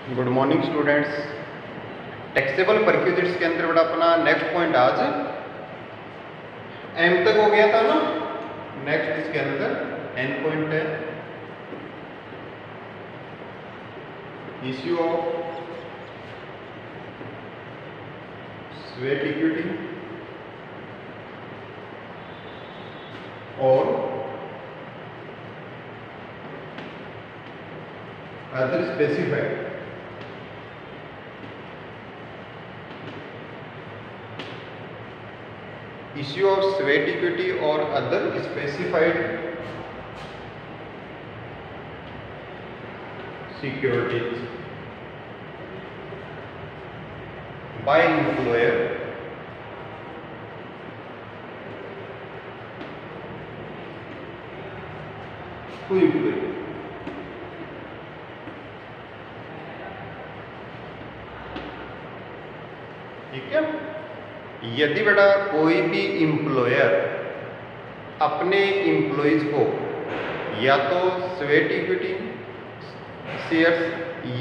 Good morning students. Taxable perquisites के अंदर बड़ा अपना नेक्स्ट पॉइंट आज एम तक हो गया था ना। नेक्स्ट इसके अंदर एन पॉइंट है इश्यू ऑफ स्वेट इक्विटी और other specified issue of sweat equity or other specified securities by employer to employee। ठीक है। यदि बेटा कोई भी एम्प्लॉयर अपने एम्प्लॉयज को या तो स्वेट इक्विटी शेयर्स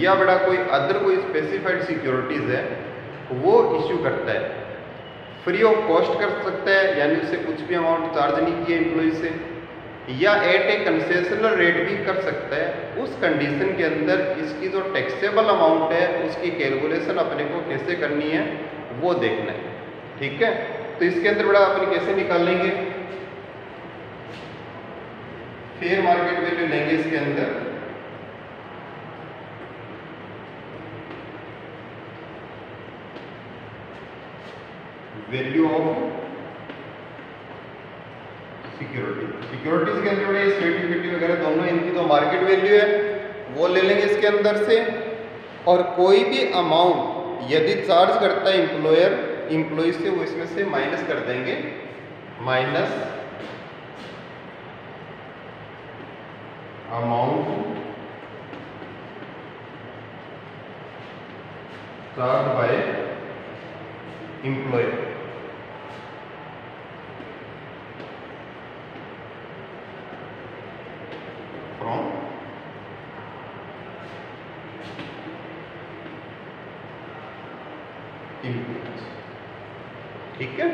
या बेटा कोई अदर कोई स्पेसिफाइड सिक्योरिटीज है वो इश्यू करता है, फ्री ऑफ कॉस्ट कर सकता है, यानी उससे कुछ भी अमाउंट चार्ज नहीं किया एम्प्लॉय से, या एट ए कंसेशनल रेट भी कर सकता है। उस कंडीशन के अंदर इसकी जो टैक्सेबल अमाउंट है उसकी कैलकुलेशन अपने को कैसे करनी है वो देखना है। ठीक है, तो इसके अंदर बड़ा अपन कैसे निकाल लेंगे, फेयर मार्केट वैल्यू लेंगे इसके अंदर, वैल्यू ऑफ सिक्योरिटीज के अंदर बड़े स्वेट इक्विटी वगैरह दोनों इनकी जो मार्केट वैल्यू है वो ले लेंगे इसके अंदर से। और कोई भी अमाउंट यदि चार्ज करता है एम्प्लॉयर एम्प्लॉय से वो इसमें से माइनस कर देंगे, minus amount charge by employer from employees. ठीक है,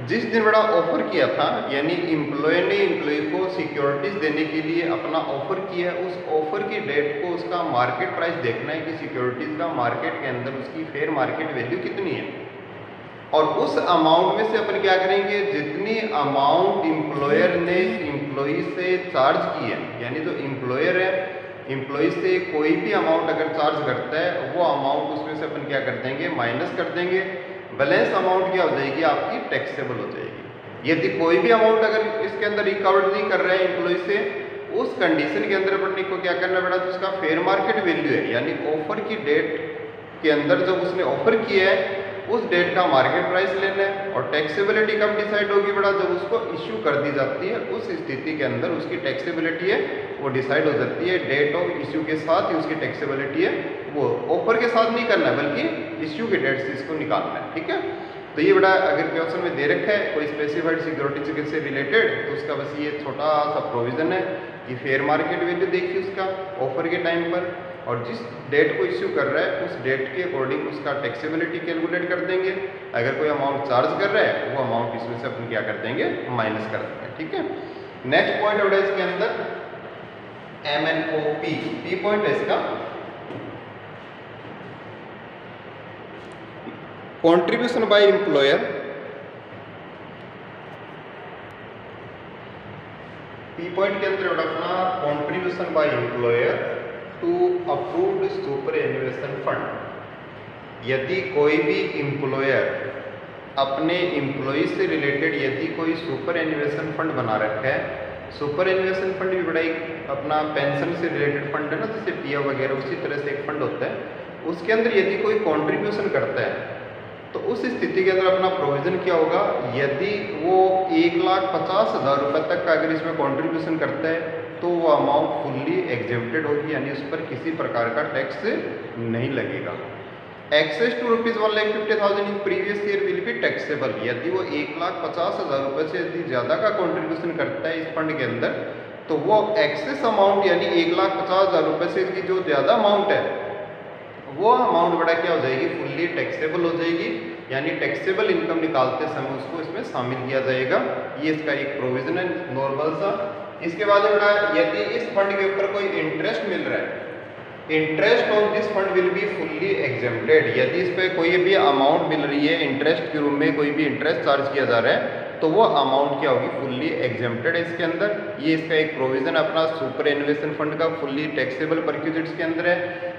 जिस दिन बड़ा ऑफर किया था यानी एम्प्लॉय ने एम्प्लॉय को सिक्योरिटीज देने के लिए अपना ऑफर किया है, उस ऑफर की डेट को उसका मार्केट प्राइस देखना है कि सिक्योरिटीज का मार्केट के अंदर उसकी फेयर मार्केट वैल्यू कितनी है। और उस अमाउंट में से अपन क्या करेंगे, जितनी अमाउंट एम्प्लॉयर ने एम्प्लॉय से चार्ज की है, यानी जो एम्प्लॉयर है एम्प्लॉय से कोई भी अमाउंट अगर चार्ज करता है वो अमाउंट उसमें से अपन क्या कर देंगे, माइनस कर देंगे। बैलेंस अमाउंट क्या हो जाएगी, आपकी टैक्सेबल हो जाएगी। यदि कोई भी अमाउंट अगर इसके अंदर रिकवर्ड नहीं कर रहा है एम्प्लॉय से, उस कंडीशन के अंदर अपन को क्या करना पड़ा, तो उसका फेयर मार्केट वैल्यू है यानी ऑफर की डेट के अंदर जब उसने ऑफर किया है उस डेट का मार्केट प्राइस लेना है। और टैक्सेबिलिटी कब डिसाइड होगी बड़ा, जब उसको इश्यू कर दी जाती है उस स्थिति के अंदर उसकी टैक्सेबिलिटी है वो डिसाइड हो जाती है। डेट ऑफ इश्यू के साथ ही उसकी टैक्सेबिलिटी है, वो ऑफर के साथ नहीं करना है बल्कि इश्यू के डेट से इसको निकालना है। ठीक है, तो ये बड़ा अगर क्वेश्चन में दे रखा है कोई स्पेसिफाइड सिक्योरिटी से रिलेटेड, तो उसका बस ये छोटा सा प्रोविजन है कि फेयर मार्केट वैल्यू देखिए उसका ऑफर के टाइम पर, और जिस डेट को इश्यू कर रहा है उस डेट के अकॉर्डिंग उसका टैक्सेबिलिटी कैलकुलेट कर देंगे। अगर कोई अमाउंट चार्ज कर रहा है वो अमाउंट इसमें से अपन क्या कर देंगे, माइनस कर देंगे। ठीक है, नेक्स्ट पॉइंट है इसके अंदर MNOP, पी पॉइंट है इसका, contribution by employer P point के अंदर अपना contribution by employer to approved superannuation fund. यदि कोई भी एम्प्लॉयर अपने एम्प्लॉय से रिलेटेड यदि कोई सुपर एन्युएशन फंड बना रखा है, सुपर एन्युएशन फंड भी बड़ा एक अपना पेंशन से रिलेटेड फंड है ना, जैसे पीएफ वगैरह उसी तरह से एक फंड होता है, उसके अंदर यदि कोई कंट्रीब्यूशन करता है तो उस स्थिति के अंदर अपना प्रोविजन क्या होगा, यदि वो 1,50,000 रुपये तक का अगर इसमें कंट्रीब्यूशन करता है तो वो अमाउंट फुल्ली एग्जेम्प्टेड होगी, यानी उस पर किसी प्रकार का टैक्स नहीं लगेगा। Excess to ₹1,50,000 in previous year will be taxable. यदि वो 1,50,000 रुपये से यदि ज़्यादा का कंट्रीब्यूशन करता है इस फंड के अंदर, तो वो एक्सेस अमाउंट यानी 1,50,000 रुपये से की जो ज़्यादा अमाउंट है वो अमाउंट बड़ा क्या हो जाएगी, फुल्ली टैक्सेबल हो जाएगी, यानी टैक्सेबल इनकम निकालते समय उसको इसमें शामिल किया जाएगा। ये इसका एक प्रोविजन है नॉर्मल सा। इसके बाद बड़ा यदि इस फंड के ऊपर कोई इंटरेस्ट मिल रहा है, interest of this fund will be fully exempted. यदि इस पे कोई भी अमाउंट मिल रही है, इंटरेस्ट के रूप में कोई भी इंटरेस्ट चार्ज किया जा रहा है, तो वो अमाउंट क्या होगी, फुल्ली एग्जेम्प्टेड है इसके अंदर। ये इसका एक प्रोविजन अपना सुपर एनुएशन फंड का फुल्ली टैक्सेबल परक्यूजिट्स के अंदर है।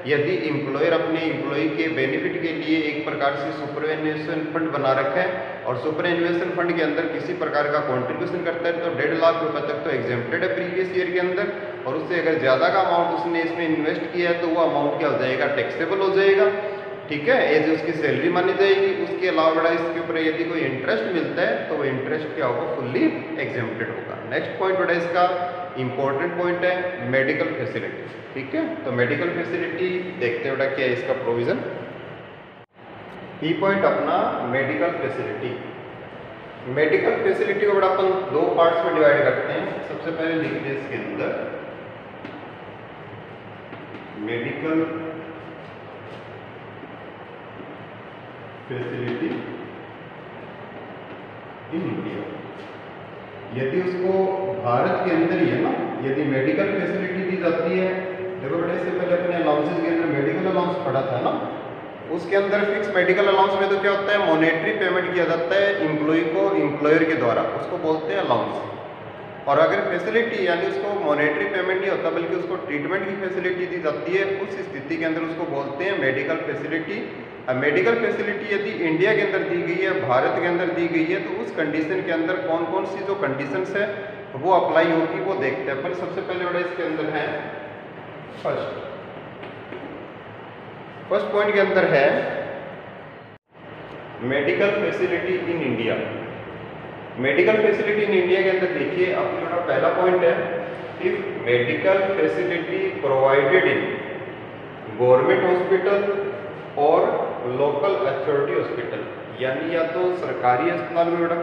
यदि एम्प्लॉयर अपने एम्प्लॉय के बेनिफिट के लिए एक प्रकार से सुपर एनुएशन फंड बना रखा है और सुपर एनुएशन फंड के अंदर किसी प्रकार का कॉन्ट्रीब्यूशन करता है, तो 1.5 लाख रुपए तक तो एग्जेम्प्टेड है प्रीवियस ईयर के अंदर, और उससे अगर ज़्यादा का अमाउंट उसने इसमें इन्वेस्ट किया है तो वो अमाउंट क्या हो जाएगा, टैक्सेबल हो जाएगा। ठीक है, एज उसकी सैलरी मानी जाएगी। उसके अलावा बड़ा इसके ऊपर यदि कोई इंटरेस्ट मिलता है तो वो इंटरेस्ट क्या होगा, फुल्ली एग्जेम्प्टेड होगा। नेक्स्ट पॉइंट बड़ा इसका इंपॉर्टेंट पॉइंट है, मेडिकल फैसिलिटी। ठीक है, तो मेडिकल फैसिलिटी देखते हैं बड़ा क्या है इसका प्रोविजन। की पॉइंट अपना मेडिकल फैसिलिटी। मेडिकल फैसिलिटी को बड़ा अपन दो पार्ट्स में डिवाइड करते हैं। सबसे पहले लिखते हैं इसके अंदर मेडिकल फैसिलिटी इन इंडिया। यदि उसको भारत के अंदर ही है ना, यदि मेडिकल फैसिलिटी दी जाती है, देखो बेटा इससे पहले अपने अलाउंसेस के अंदर मेडिकल अलाउंस पढ़ा था ना, उसके अंदर फिक्स मेडिकल अलाउंस में तो क्या होता है, मॉनेटरी पेमेंट किया जाता है एम्प्लॉय को एम्प्लॉयर के द्वारा, उसको बोलते हैं अलाउंस। और अगर फैसिलिटी यानी उसको मॉनेटरी पेमेंट नहीं होता बल्कि उसको ट्रीटमेंट की फैसिलिटी दी जाती है, उस स्थिति के अंदर उसको बोलते हैं मेडिकल फैसिलिटी। अब मेडिकल फैसिलिटी यदि इंडिया के अंदर दी गई है, भारत के अंदर दी गई है, तो उस कंडीशन के अंदर कौन कौन सी जो कंडीशंस है वो अप्लाई होगी वो देखते हैं। पर सबसे पहले बड़ा इसके अंदर है फर्स्ट पॉइंट के अंदर है medical facility in India. Medical facility in India के अंदर देखिए अपना पहला पॉइंट है, if medical facility provided in government hospital और लोकल अथॉरिटी हॉस्पिटल, यानी या तो सरकारी अस्पताल में बड़ा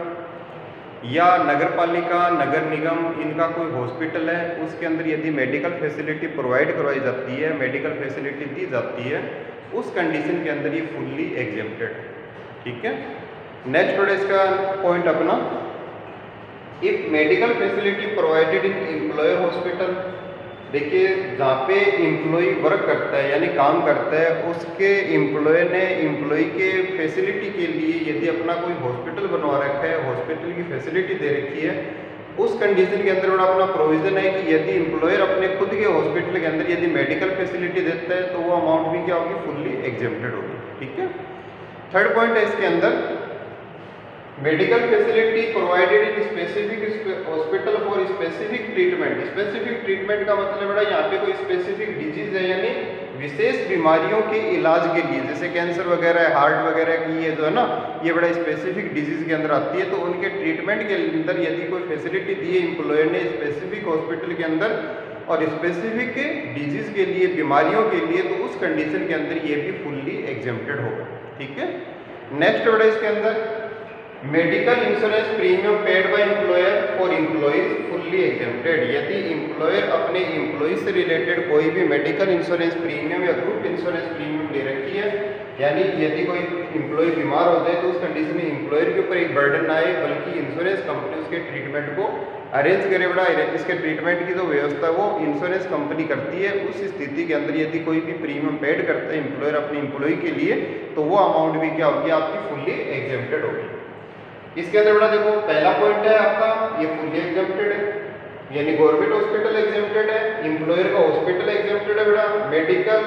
या नगर पालिका नगर निगम इनका कोई हॉस्पिटल है, उसके अंदर यदि मेडिकल फैसिलिटी प्रोवाइड करवाई जाती है, मेडिकल फैसिलिटी दी जाती है, उस कंडीशन के अंदर ये फुल्ली एग्जेम्प्टेड है। ठीक है, नेक्स्ट बड़ा इसका पॉइंट अपना, if medical facility provided in employer hospital. देखिए जहाँ पे एम्प्लॉय वर्क करता है यानी काम करता है, उसके एम्प्लॉय ने एम्प्लॉय के फैसिलिटी के लिए यदि अपना कोई हॉस्पिटल बनवा रखा है, हॉस्पिटल की फैसिलिटी दे रखी है, उस कंडीशन के अंदर बड़ा अपना प्रोविजन है कि यदि एम्प्लॉयर अपने खुद के हॉस्पिटल के अंदर यदि मेडिकल फैसिलिटी देता है तो वो अमाउंट भी क्या होगी, फुल्ली एग्जेम्प्टेड होगी। ठीक है, थर्ड पॉइंट है इसके अंदर, medical facility provided in specific hospital for specific treatment. Specific treatment का मतलब बड़ा यहाँ पे कोई स्पेसिफिक डिजीज है यानी विशेष बीमारियों के इलाज के लिए, जैसे कैंसर वगैरह हार्ट वगैरह की ये जो है ना, ये बड़ा स्पेसिफिक डिजीज के अंदर आती है, तो उनके ट्रीटमेंट के अंदर यदि कोई फैसिलिटी दी है एम्प्लॉयर ने स्पेसिफिक हॉस्पिटल के अंदर और स्पेसिफिक डिजीज के लिए, बीमारियों के लिए, तो उस कंडीशन के अंदर ये भी फुल्ली एग्जेम्प्टेड होगा। ठीक है, नेक्स्ट बड़ा इसके अंदर medical insurance premium paid by employer for employees fully exempted. यदि एम्प्लॉयर अपने एम्प्लॉय से रिलेटेड कोई भी मेडिकल इंश्योरेंस प्रीमियम या ग्रुप इंश्योरेंस प्रीमियम ले रखी है, यानी यदि कोई एम्प्लॉय बीमार हो जाए तो उस कंडीशन में एम्प्लॉयर के ऊपर एक बर्डन ना आए, बल्कि इंश्योरेंस कंपनी उसके ट्रीटमेंट को अरेंज करे, बड़ा इसके ट्रीटमेंट की जो व्यवस्था वो इंश्योरेंस कंपनी करती है। उस स्थिति के अंदर यदि कोई भी प्रीमियम पेड करता है एम्प्लॉयर अपने एम्प्लॉय के लिए, तो वो अमाउंट भी क्या होगी, आपकी फुल्ली एग्जेम्प्टेड होगी। इसके अंदर बड़ा देखो पहला पॉइंट है आपका, ये फुल्ली एग्जेम्प्टेड है, यानी गवर्नमेंट हॉस्पिटल एग्जेम्प्टेड है, एम्प्लॉयर का हॉस्पिटल एग्जेम्प्टेड है बेटा। मेडिकल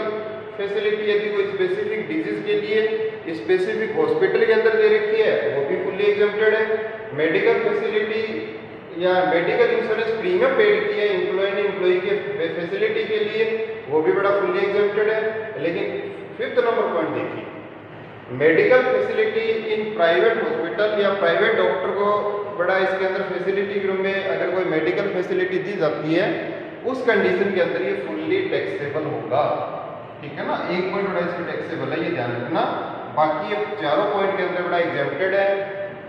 फैसिलिटी यदि कोई स्पेसिफिक डिजीज के लिए स्पेसिफिक हॉस्पिटल के अंदर दे रखी है वो भी फुल्ली एग्जेम्प्टेड है। मेडिकल फैसिलिटी या मेडिकल इंश्योरेंस प्रीमियम पेड की है एम्प्लॉय ने एम्प्लॉय के फैसिलिटी के लिए, वो भी बड़ा फुल्ली एग्जेम्प्टेड है। लेकिन फिफ्थ नंबर पॉइंट देखिए, medical facility in private hospital या प्राइवेट डॉक्टर को बड़ा इसके अंदर फैसिलिटी के रूप में अगर कोई मेडिकल फैसिलिटी दी जाती है, उस कंडीशन के अंदर ये फुल्ली टैक्सेबल होगा। ठीक है ना, एक पॉइंट बड़ा इसमें टैक्सेबल है, ये ध्यान रखना। बाकी ये चारों पॉइंट के अंदर बड़ा एग्जेम्प्टेड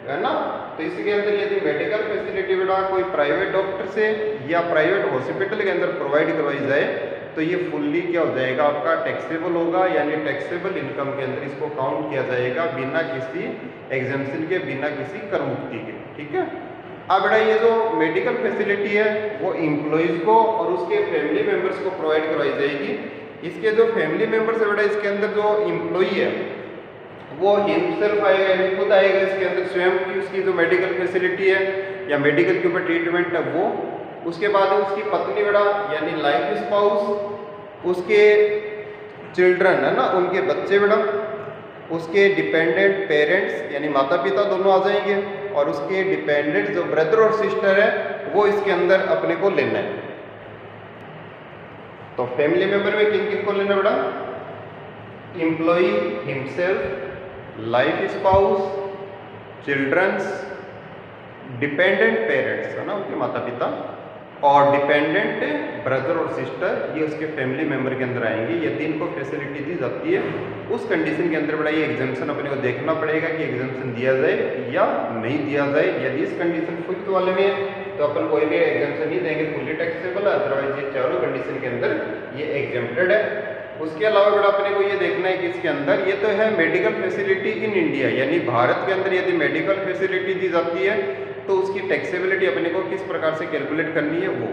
है ना। तो इसके अंदर यदि मेडिकल फैसिलिटी बड़ा कोई प्राइवेट डॉक्टर से या प्राइवेट हॉस्पिटल के अंदर प्रोवाइड करवाई जाए तो ये फुल्ली क्या हो जाएगा आपका टैक्सेबल होगा, यानी टैक्सेबल इनकम के अंदर इसको काउंट किया जाएगा बिना किसी एग्जाम्पशन के, बिना किसी कर मुक्ति के। ठीक है। अब बेटा ये जो मेडिकल फैसिलिटी है वो एम्प्लॉइज को और उसके फैमिली मेंबर्स को प्रोवाइड करवाई जाएगी। इसके जो फैमिली मेंबर्स है बेटा, इसके अंदर जो एम्प्लॉई है वो हिमसेल्फ आएगा, यानी खुद आएगा इसके अंदर, स्वयं की उसकी जो मेडिकल फैसिलिटी है या मेडिकल के ऊपर ट्रीटमेंट है वो। उसके बाद उसकी पत्नी बेटा यानी लाइफ स्पाउस, उसके चिल्ड्रन है ना, उनके बच्चे बेटा, उसके डिपेंडेंट पेरेंट्स यानी माता पिता दोनों आ जाएंगे, और उसके डिपेंडेंट जो ब्रदर और सिस्टर है वो इसके अंदर अपने को लेना है। तो फैमिली मेंबर में किन किन को लेना बेटा? Employee himself, life spouse, childrens, dependent parents है ना उनके माता पिता, और डिपेंडेंट ब्रदर और सिस्टर, ये उसके फैमिली मेंबर के अंदर आएंगे। यदि इनको फैसिलिटी दी जाती है उस कंडीशन के अंदर बड़ा ये एग्जाम्पशन अपने को देखना पड़ेगा कि एग्जाम्पशन दिया जाए या नहीं दिया जाए। यदि इस कंडीशन फिफ्थ वाले में है तो अपन कोई भी एग्जाम्पशन नहीं देंगे, फुल्ली टैक्सेबल है, अदरवाइज ये चारों कंडीशन के अंदर ये एग्जेम्प्टेड है। उसके अलावा बड़ा अपने को ये देखना है कि इसके अंदर ये तो है मेडिकल फैसिलिटी इन इंडिया, यानी भारत के अंदर यदि मेडिकल फैसिलिटी दी जाती है तो उसकी टैक्सेबिलिटी अपने को किस प्रकार से कैलकुलेट करनी है वो।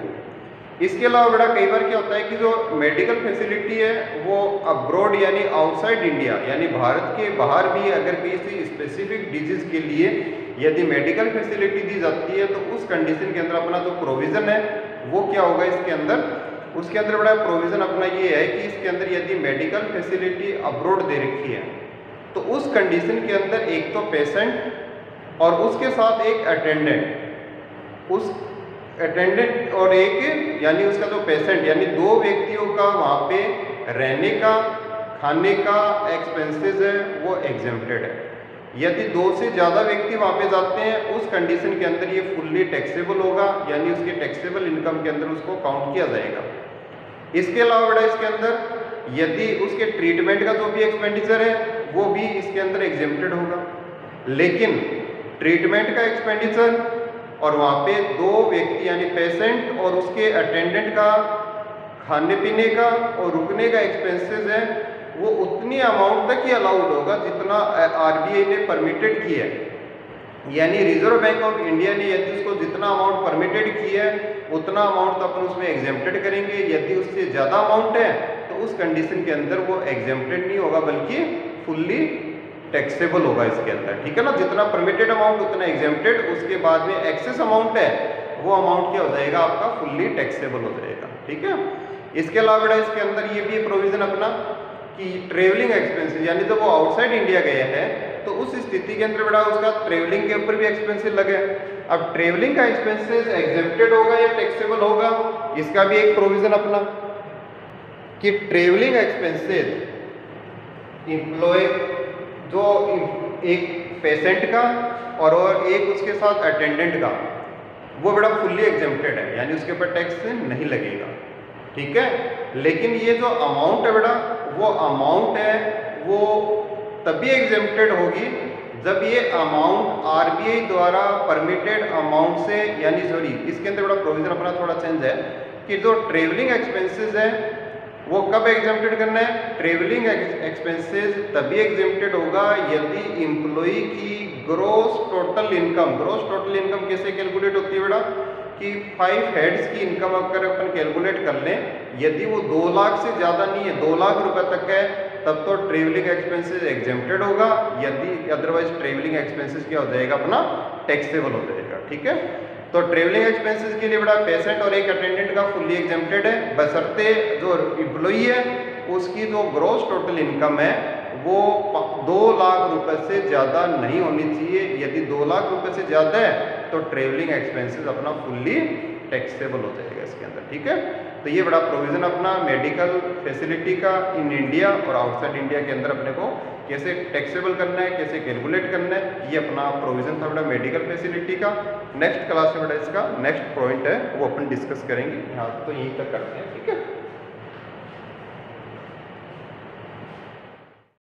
इसके अलावा बड़ा कई बार क्या होता है कि जो मेडिकल फैसिलिटी है वो अब्रॉड यानी आउटसाइड इंडिया, यानी भारत के बाहर भी अगर किसी स्पेसिफिक डिजीज के लिए यदि मेडिकल फैसिलिटी दी जाती है तो उस कंडीशन के अंदर अपना जो प्रोविज़न है वो क्या होगा इसके अंदर। उसके अंदर बड़ा प्रोविज़न अपना ये है कि इसके अंदर यदि मेडिकल फैसिलिटी अब्रॉड दे रखी है तो उस कंडीशन के अंदर एक तो पेशेंट और उसके साथ एक अटेंडेंट, उस अटेंडेंट और एक यानी उसका जो पेशेंट, यानी दो व्यक्तियों का वहाँ पे रहने का खाने का एक्सपेंसेस है वो एग्जेम्प्टेड है। यदि दो से ज़्यादा व्यक्ति वहाँ पे जाते हैं उस कंडीशन के अंदर ये फुल्ली टैक्सेबल होगा, यानी उसके टैक्सेबल इनकम के अंदर उसको काउंट किया जाएगा। इसके अलावा बेटा इसके अंदर यदि उसके ट्रीटमेंट का जो भी एक्सपेंडिचर है वो भी इसके अंदर एग्जेम्प्टेड होगा, लेकिन ट्रीटमेंट का एक्सपेंडिचर और वहाँ पे दो व्यक्ति यानी पेशेंट और उसके अटेंडेंट का खाने पीने का और रुकने का एक्सपेंसेस है वो उतनी अमाउंट तक ही अलाउड होगा जितना आरबीआई ने परमिटेड किया है। यानी रिजर्व बैंक ऑफ इंडिया ने यदि उसको जितना अमाउंट परमिटेड किया है उतना अमाउंट तो अपन उसमें एग्जेम्प्टेड करेंगे। यदि उससे ज़्यादा अमाउंट है तो उस कंडीशन के अंदर वो एग्जेम्प्टेड नहीं होगा बल्कि फुल्ली टैक्सेबल होगा इसके अंदर। ठीक है ना, जितना परमिटेड अमाउंट उतना एग्जेम्प्टेड, उसके बाद में एक्सेस अमाउंट है वो अमाउंट क्या हो जाएगा आपका फुल्ली टैक्सेबल हो जाएगा। ठीक है। इसके अलावा बेटा इसके अंदर ये भी प्रोविजन अपना कि ट्रेवलिंग एक्सपेंसेस, यानी जब वो आउटसाइड इंडिया गया है तो उस स्थिति के अंदर बेटा उसका ट्रेवलिंग के ऊपर भी एक्सपेंसेस लगे। अब ट्रेवलिंग का एक्सपेंसेस एग्जेम्प्टेड होगा या टैक्सेबल होगा, इसका भी एक प्रोविजन अपना कि ट्रेवलिंग एक्सपेंसेस एम्प्लॉय जो एक पेशेंट का और एक उसके साथ अटेंडेंट का वो बड़ा फुल्ली एग्जेम्प्टेड है, यानी उसके ऊपर टैक्स नहीं लगेगा। ठीक है। लेकिन ये जो अमाउंट है बेटा वो अमाउंट है वो तभी एग्जेम्प्टेड होगी जब ये अमाउंट आरबीआई द्वारा परमिटेड अमाउंट से, यानी सॉरी इसके अंदर बड़ा प्रोविजन अपना थोड़ा चेंज है कि जो ट्रेवलिंग एक्सपेंसेस है वो कब एग्जेम्प्टेड करना है। ट्रेवलिंग एक्सपेंसेस तभी एग्जेम्प्टेड होगा यदि एम्प्लॉई की ग्रॉस टोटल इनकम कैसे कैलकुलेट होती है बेटा कि 5 हेड्स की इनकम अगर अपन कैलकुलेट कर लें, यदि वो 2 लाख से ज़्यादा नहीं है, 2 लाख रुपए तक है, तब तो ट्रेवलिंग एक्सपेंसेस एग्जेम्प्टेड होगा। यदि अदरवाइज ट्रेवलिंग एक्सपेंसेस क्या हो जाएगा अपना टैक्सेबल हो जाएगा। ठीक है। तो ट्रेवलिंग एक्सपेंसेस के लिए बड़ा पेशेंट और एक अटेंडेंट का फुल्ली एग्जेम्प्टेड है, बशर्ते जो एम्प्लॉई है उसकी जो ग्रॉस टोटल इनकम है वो 2 लाख रुपए से ज़्यादा नहीं होनी चाहिए। यदि 2 लाख रुपए से ज़्यादा है तो ट्रेवलिंग एक्सपेंसेस अपना फुल्ली टैक्सेबल हो जाएगा इसके अंदर। ठीक है। तो ये बड़ा प्रोविज़न अपना मेडिकल फैसिलिटी का इन इंडिया और आउटसाइड इंडिया के अंदर अपने को कैसे टैक्सेबल करना है, कैसे कैलकुलेट करना है, ये अपना प्रोविज़न था बेटा मेडिकल फैसिलिटी का। नेक्स्ट क्लास में बेटा इसका नेक्स्ट पॉइंट है वो अपन डिस्कस करेंगे। यहाँ तो यहीं तक करते हैं। ठीक है।